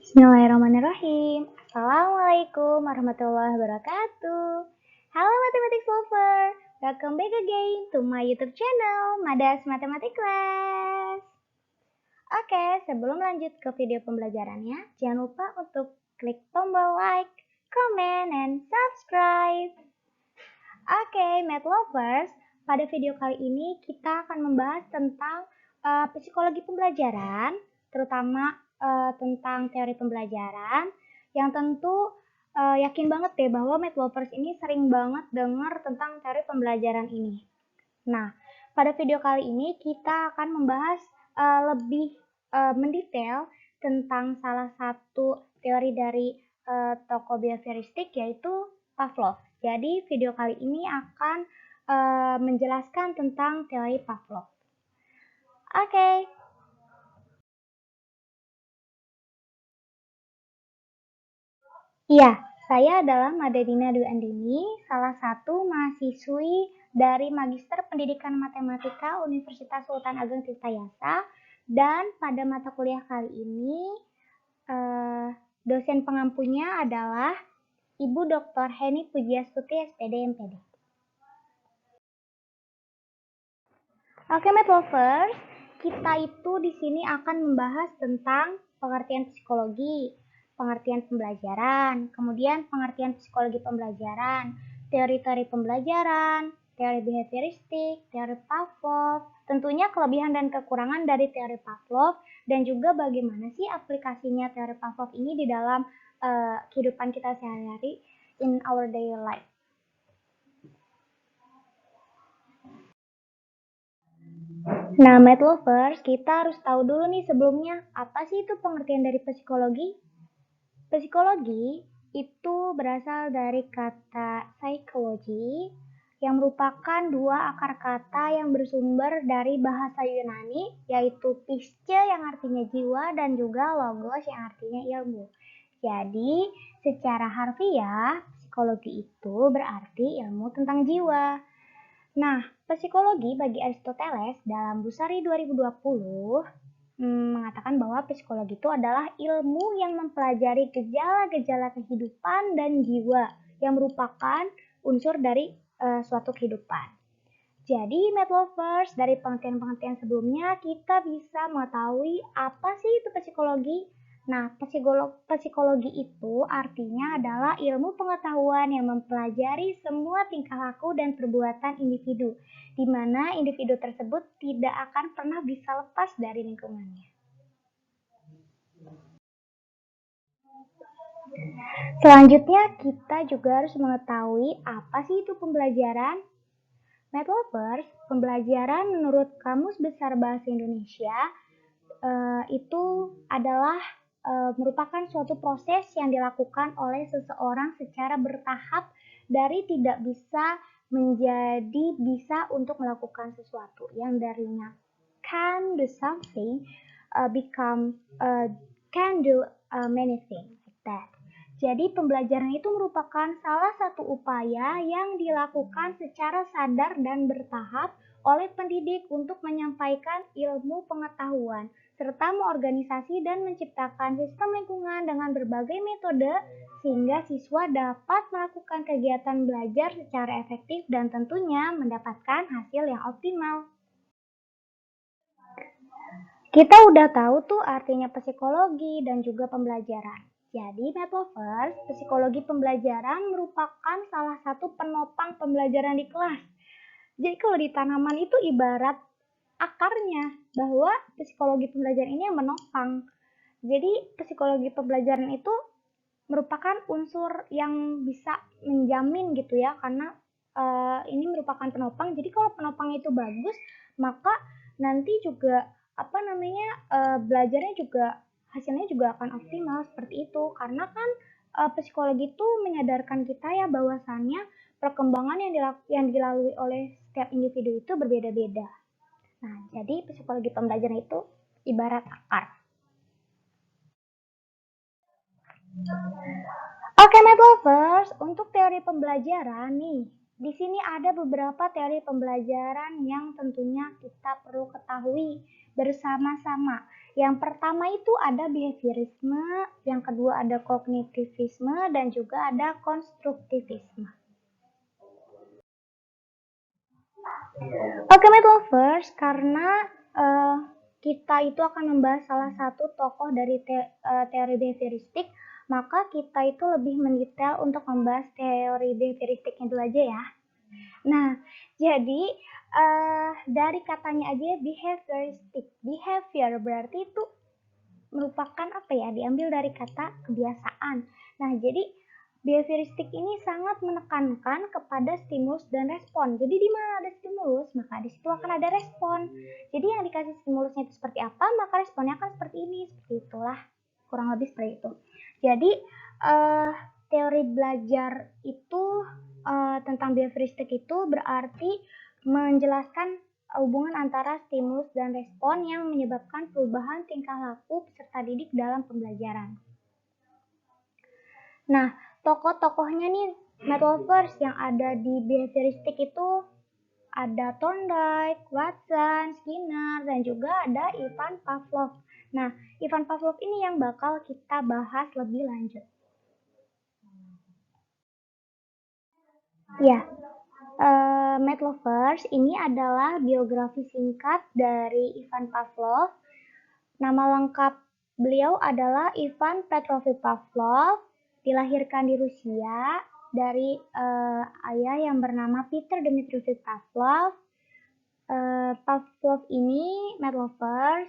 Bismillahirrahmanirrahim. Assalamualaikum warahmatullahi wabarakatuh. Halo Mathematics Lover, welcome back again to my YouTube channel, Madas Matematik Class. Oke, sebelum lanjut ke video pembelajarannya, jangan lupa untuk klik tombol like, comment, and subscribe. Oke, Math Lovers, pada video kali ini kita akan membahas tentang psikologi pembelajaran, terutama tentang teori pembelajaran, yang tentu yakin banget deh bahwa Math Lovers ini sering banget dengar tentang teori pembelajaran ini. Nah, pada video kali ini kita akan membahas lebih mendetail tentang salah satu teori dari tokoh behavioristik, yaitu Pavlov. Jadi video kali ini akan menjelaskan tentang teori Pavlov. Oke. Iya, saya adalah Madadina Dwi Andini, salah satu mahasiswi dari Magister Pendidikan Matematika Universitas Sultan Ageng Tirtayasa, dan pada mata kuliah kali ini dosen pengampunya adalah Ibu Dr. Heni Pujiastuti SPD MPD. Oke, Math Lovers, kita itu di sini akan membahas tentang pengertian psikologi, pengertian pembelajaran, kemudian pengertian psikologi pembelajaran, teori-teori pembelajaran, teori behavioristik, teori Pavlov, tentunya kelebihan dan kekurangan dari teori Pavlov, dan juga bagaimana sih aplikasinya teori Pavlov ini di dalam kehidupan kita sehari-hari in our daily life. Nah, Math Lovers, kita harus tahu dulu nih sebelumnya, apa sih itu pengertian dari psikologi? Psikologi itu berasal dari kata psychology, yang merupakan dua akar kata yang bersumber dari bahasa Yunani, yaitu pisce yang artinya jiwa dan juga logos yang artinya ilmu. Jadi, secara harfiah, psikologi itu berarti ilmu tentang jiwa. Nah, psikologi bagi Aristoteles dalam Busari 2020 mengatakan bahwa psikologi itu adalah ilmu yang mempelajari gejala-gejala kehidupan dan jiwa yang merupakan unsur dari suatu kehidupan. Jadi, Math Lovers, dari pengertian-pengertian sebelumnya kita bisa mengetahui apa sih itu psikologi. Nah, psikologi itu artinya adalah ilmu pengetahuan yang mempelajari semua tingkah laku dan perbuatan individu, di mana individu tersebut tidak akan pernah bisa lepas dari lingkungannya. Selanjutnya, kita juga harus mengetahui apa sih itu pembelajaran. Math Lovers, pembelajaran menurut Kamus Besar Bahasa Indonesia itu adalah merupakan suatu proses yang dilakukan oleh seseorang secara bertahap dari tidak bisa menjadi bisa untuk melakukan sesuatu, yang darinya can do something become can do many things like that. Jadi pembelajaran itu merupakan salah satu upaya yang dilakukan secara sadar dan bertahap oleh pendidik untuk menyampaikan ilmu pengetahuan, serta mengorganisasi dan menciptakan sistem lingkungan dengan berbagai metode sehingga siswa dapat melakukan kegiatan belajar secara efektif dan tentunya mendapatkan hasil yang optimal. Kita udah tahu tuh artinya psikologi dan juga pembelajaran. Jadi, Math Lovers, psikologi pembelajaran merupakan salah satu penopang pembelajaran di kelas. Jadi kalau di tanaman itu ibarat akarnya, bahwa psikologi pembelajaran ini yang menopang. Jadi psikologi pembelajaran itu merupakan unsur yang bisa menjamin gitu ya, karena ini merupakan penopang. Jadi kalau penopang itu bagus, maka nanti juga belajarnya juga hasilnya juga akan optimal seperti itu, karena kan psikologi itu menyadarkan kita ya bahwasannya perkembangan yang dilalui oleh setiap individu itu berbeda-beda. Nah, jadi psikologi pembelajaran itu ibarat akar. Oke, Math Lovers, untuk teori pembelajaran nih, di sini ada beberapa teori pembelajaran yang tentunya kita perlu ketahui. bersama-sama. Yang pertama itu ada behaviorisme, yang kedua ada kognitivisme, dan juga ada konstruktivisme. Oke, Math Lovers, karena kita itu akan membahas salah satu tokoh dari teori behavioristik, maka kita itu lebih mendetail untuk membahas teori behavioristiknya dulu aja ya. Nah, jadi dari katanya aja behavioristik, behavior berarti itu merupakan apa ya, diambil dari kata kebiasaan. Nah, jadi behavioristik ini sangat menekankan kepada stimulus dan respon. Jadi di mana ada stimulus, maka di situ akan ada respon. Jadi yang dikasih stimulusnya itu seperti apa, maka responnya akan seperti ini. Seperti itulah, kurang lebih seperti itu. Jadi teori belajar itu tentang behavioristik itu berarti menjelaskan hubungan antara stimulus dan respon yang menyebabkan perubahan tingkah laku peserta didik dalam pembelajaran. Nah, tokoh-tokohnya nih, Math Lovers, yang ada di behavioristik itu ada Thorndike, Watson, Skinner, dan juga ada Ivan Pavlov. Nah, Ivan Pavlov ini yang bakal kita bahas lebih lanjut. Ya, Math Lovers, ini adalah biografi singkat dari Ivan Pavlov. Nama lengkap beliau adalah Ivan Petrovich Pavlov, dilahirkan di Rusia dari ayah yang bernama Peter Dmitrievich Pavlov. Pavlov ini, Math Lovers,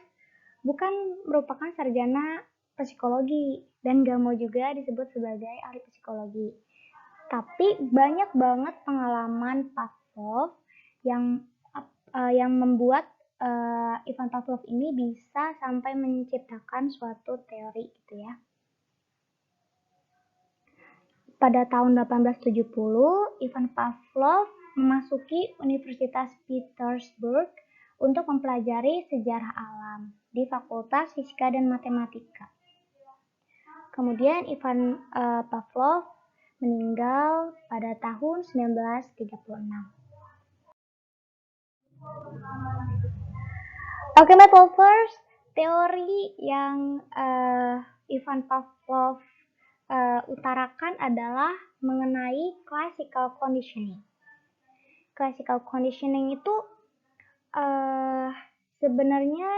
bukan merupakan sarjana psikologi dan gak mau juga disebut sebagai ahli psikologi. Tapi banyak banget pengalaman Pavlov yang membuat Ivan Pavlov ini bisa sampai menciptakan suatu teori gitu ya. Pada tahun 1870, Ivan Pavlov memasuki Universitas Petersburg untuk mempelajari sejarah alam di Fakultas Fisika dan Matematika. Kemudian Ivan Pavlov meninggal pada tahun 1936. Oke, Math Lovers, teori yang Ivan Pavlov utarakan adalah mengenai classical conditioning. Classical conditioning itu sebenarnya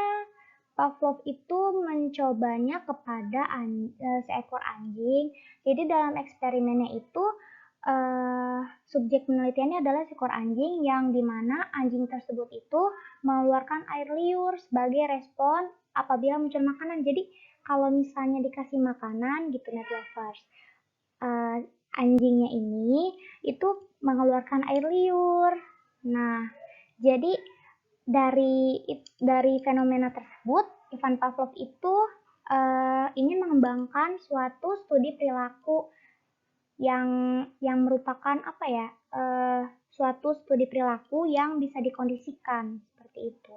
Pavlov itu mencobanya kepada seekor anjing. Jadi dalam eksperimennya itu subjek penelitiannya adalah seekor anjing yang dimana anjing tersebut itu mengeluarkan air liur sebagai respon apabila muncul makanan. Jadi kalau misalnya dikasih makanan gitu, Math Lovers, anjingnya ini itu mengeluarkan air liur. Nah, jadi dari fenomena tersebut, Ivan Pavlov itu ingin mengembangkan suatu studi perilaku yang merupakan apa ya, suatu studi perilaku yang bisa dikondisikan seperti itu.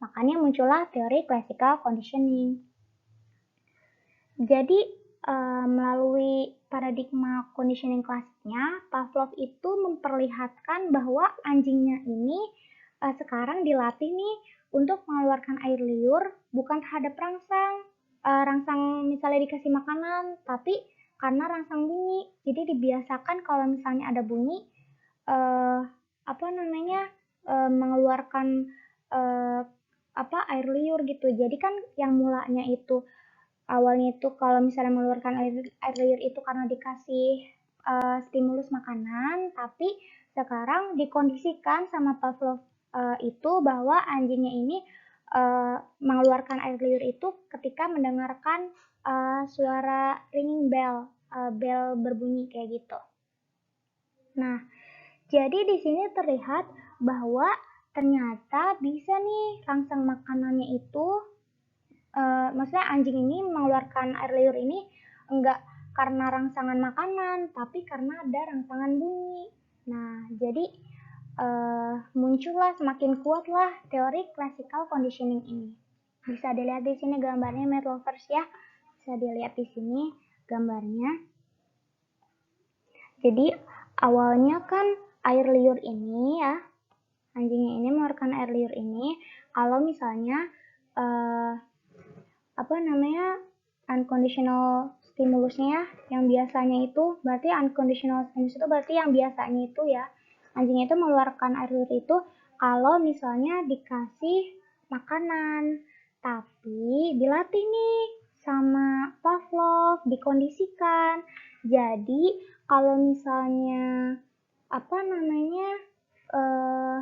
Makanya muncullah teori classical conditioning. Jadi melalui paradigma conditioning klasiknya, Pavlov itu memperlihatkan bahwa anjingnya ini sekarang dilatih nih untuk mengeluarkan air liur bukan terhadap rangsang misalnya dikasih makanan, tapi karena rangsang bunyi. Jadi dibiasakan kalau misalnya ada bunyi mengeluarkan air liur gitu. Jadi kan yang mulanya itu awalnya itu kalau misalnya mengeluarkan air liur itu karena dikasih stimulus makanan, tapi sekarang dikondisikan sama Pavlov itu bahwa anjingnya ini mengeluarkan air liur itu ketika mendengarkan suara ringing bell, bell berbunyi kayak gitu. Nah, jadi di sini terlihat bahwa ternyata bisa nih rangsang makanannya itu maksudnya anjing ini mengeluarkan air liur ini enggak karena rangsangan makanan, tapi karena ada rangsangan bunyi. Nah, jadi muncullah semakin kuatlah teori classical conditioning ini. Bisa dilihat di sini gambarnya, Math Lovers ya. Bisa dilihat di sini gambarnya. Jadi awalnya kan air liur ini ya, anjingnya ini mengeluarkan air liur ini kalau misalnya uh, unconditional stimulusnya ya, yang biasanya itu berarti unconditional stimulus itu berarti yang biasanya itu ya, anjing itu mengeluarkan air liur itu kalau misalnya dikasih makanan, tapi dilatih nih sama Pavlov, dikondisikan. Jadi kalau misalnya eh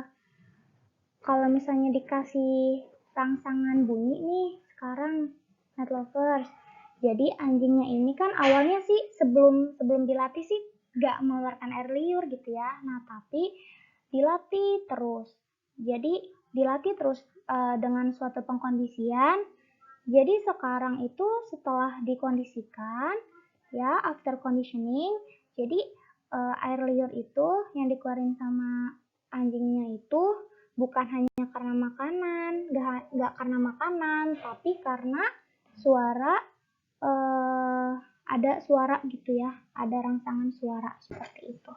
kalau misalnya dikasih rangsangan bunyi nih sekarang Night Lovers. Jadi anjingnya ini kan awalnya sih sebelum dilatih sih gak mengeluarkan air liur gitu ya. Nah tapi dilatih terus. Jadi dilatih terus dengan suatu pengkondisian. Jadi sekarang itu setelah dikondisikan ya after conditioning, jadi air liur itu yang dikeluarin sama anjingnya itu bukan hanya karena makanan, nggak karena makanan, tapi karena suara, ada suara gitu ya, ada rangsangan suara seperti itu.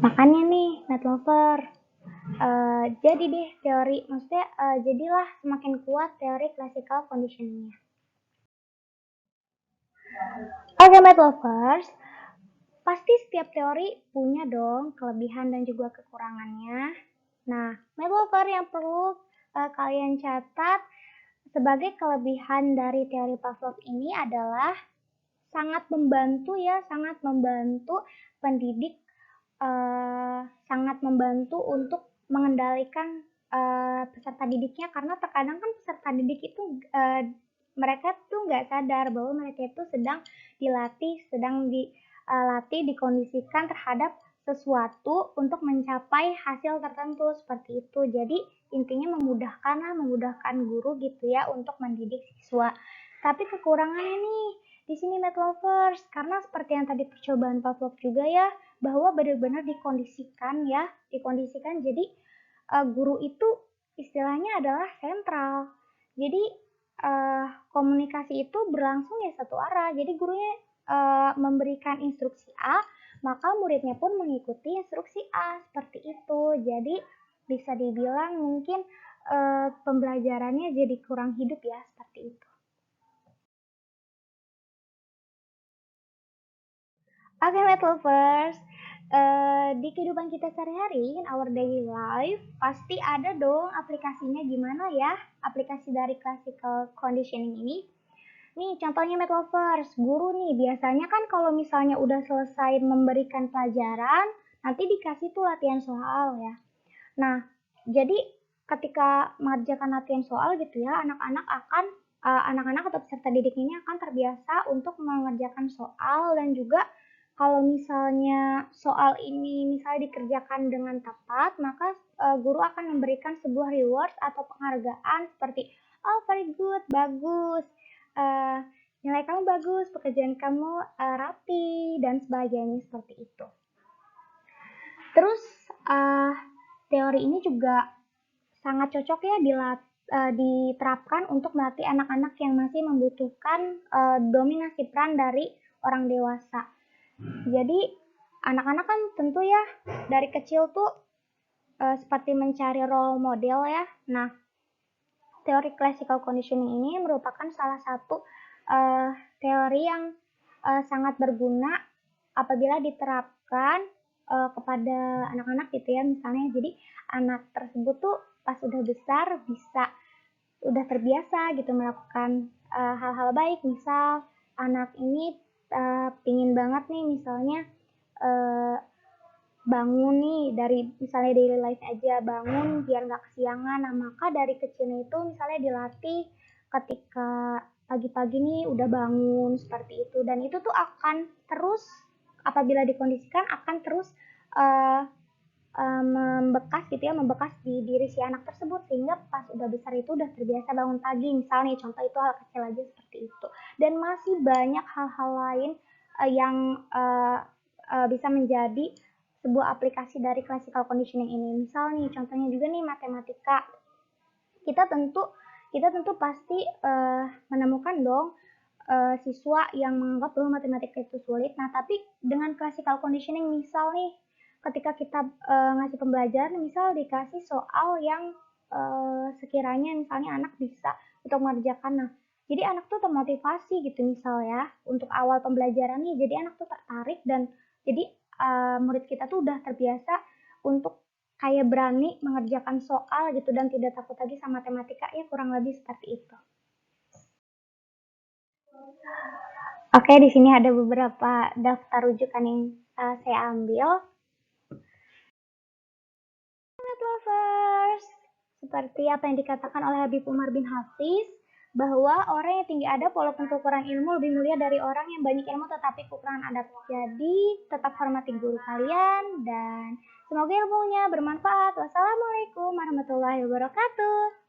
Makanya nih, Night Lover, jadi deh teori, maksudnya jadilah semakin kuat teori classical conditioning-nya. Oke, Night Lovers, pasti setiap teori punya dong kelebihan dan juga kekurangannya. Nah, Night Lover yang perlu kalian catat sebagai kelebihan dari teori Pavlov ini adalah sangat membantu ya, sangat membantu pendidik, sangat membantu untuk mengendalikan peserta didiknya, karena terkadang kan peserta didik itu mereka tuh nggak sadar bahwa mereka itu sedang dilatih, dikondisikan terhadap sesuatu untuk mencapai hasil tertentu seperti itu. Jadi intinya memudahkan guru gitu ya untuk mendidik siswa. Tapi kekurangannya nih di sini Night Lovers, karena seperti yang tadi percobaan Pavlov juga ya, bahwa benar-benar dikondisikan ya, jadi guru itu istilahnya adalah sentral. Jadi komunikasi itu berlangsung ya satu arah. Jadi gurunya memberikan instruksi A, maka muridnya pun mengikuti instruksi A seperti itu. Jadi bisa dibilang mungkin pembelajarannya jadi kurang hidup ya seperti itu. Oke, Night Lovers, di kehidupan kita sehari-hari, in our daily life, pasti ada dong aplikasinya gimana ya, aplikasi dari classical conditioning ini. Nih, contohnya Night Lovers, guru nih, biasanya kan kalau misalnya udah selesai memberikan pelajaran, nanti dikasih tuh latihan soal ya. Nah, jadi ketika mengerjakan latihan soal gitu ya, anak-anak atau peserta didik ini akan terbiasa untuk mengerjakan soal, dan juga kalau misalnya soal ini misalnya dikerjakan dengan tepat, maka guru akan memberikan sebuah reward atau penghargaan seperti, oh very good, bagus, nilai kamu bagus, pekerjaan kamu rapi, dan sebagainya seperti itu. Terus teori ini juga sangat cocok ya diterapkan untuk melatih anak-anak yang masih membutuhkan dominasi peran dari orang dewasa. Jadi anak-anak kan tentu ya dari kecil tuh seperti mencari role model ya. Nah, teori classical conditioning ini merupakan salah satu teori yang sangat berguna apabila diterapkan kepada anak-anak gitu ya, misalnya jadi anak tersebut tuh pas udah besar udah terbiasa gitu melakukan hal-hal baik. Misal anak ini pingin banget nih misalnya bangun nih dari misalnya daily life aja, bangun biar nggak kesiangan. Nah, maka dari kecilnya itu misalnya dilatih ketika pagi-pagi nih udah bangun seperti itu, dan itu tuh akan terus apabila dikondisikan akan terus membekas di diri si anak tersebut, sehingga pas udah besar itu udah terbiasa bangun pagi. Misalnya contoh itu hal kecil aja seperti itu, dan masih banyak hal-hal lain yang bisa menjadi sebuah aplikasi dari classical conditioning ini. Misal nih contohnya juga nih matematika, kita tentu pasti menemukan dong siswa yang menganggap bahwa matematika itu sulit. Nah, tapi dengan classical conditioning, misal nih ketika kita ngasih pembelajaran, misal dikasih soal yang sekiranya misalnya anak bisa untuk mengerjakan. Nah, jadi anak tuh termotivasi gitu misal ya, untuk awal pembelajaran nih, jadi anak tuh tertarik dan jadi murid kita tuh udah terbiasa untuk kayak berani mengerjakan soal gitu dan tidak takut lagi sama matematika ya kurang lebih seperti itu. Oke, di sini ada beberapa daftar rujukan yang saya ambil. Math lovers, seperti apa yang dikatakan oleh Habib Umar bin Hafiz, bahwa orang yang tinggi adab walaupun kekurangan ilmu lebih mulia dari orang yang banyak ilmu tetapi kekurangan adab. Jadi tetap hormati guru kalian dan semoga ilmunya bermanfaat. Wassalamualaikum warahmatullahi wabarakatuh.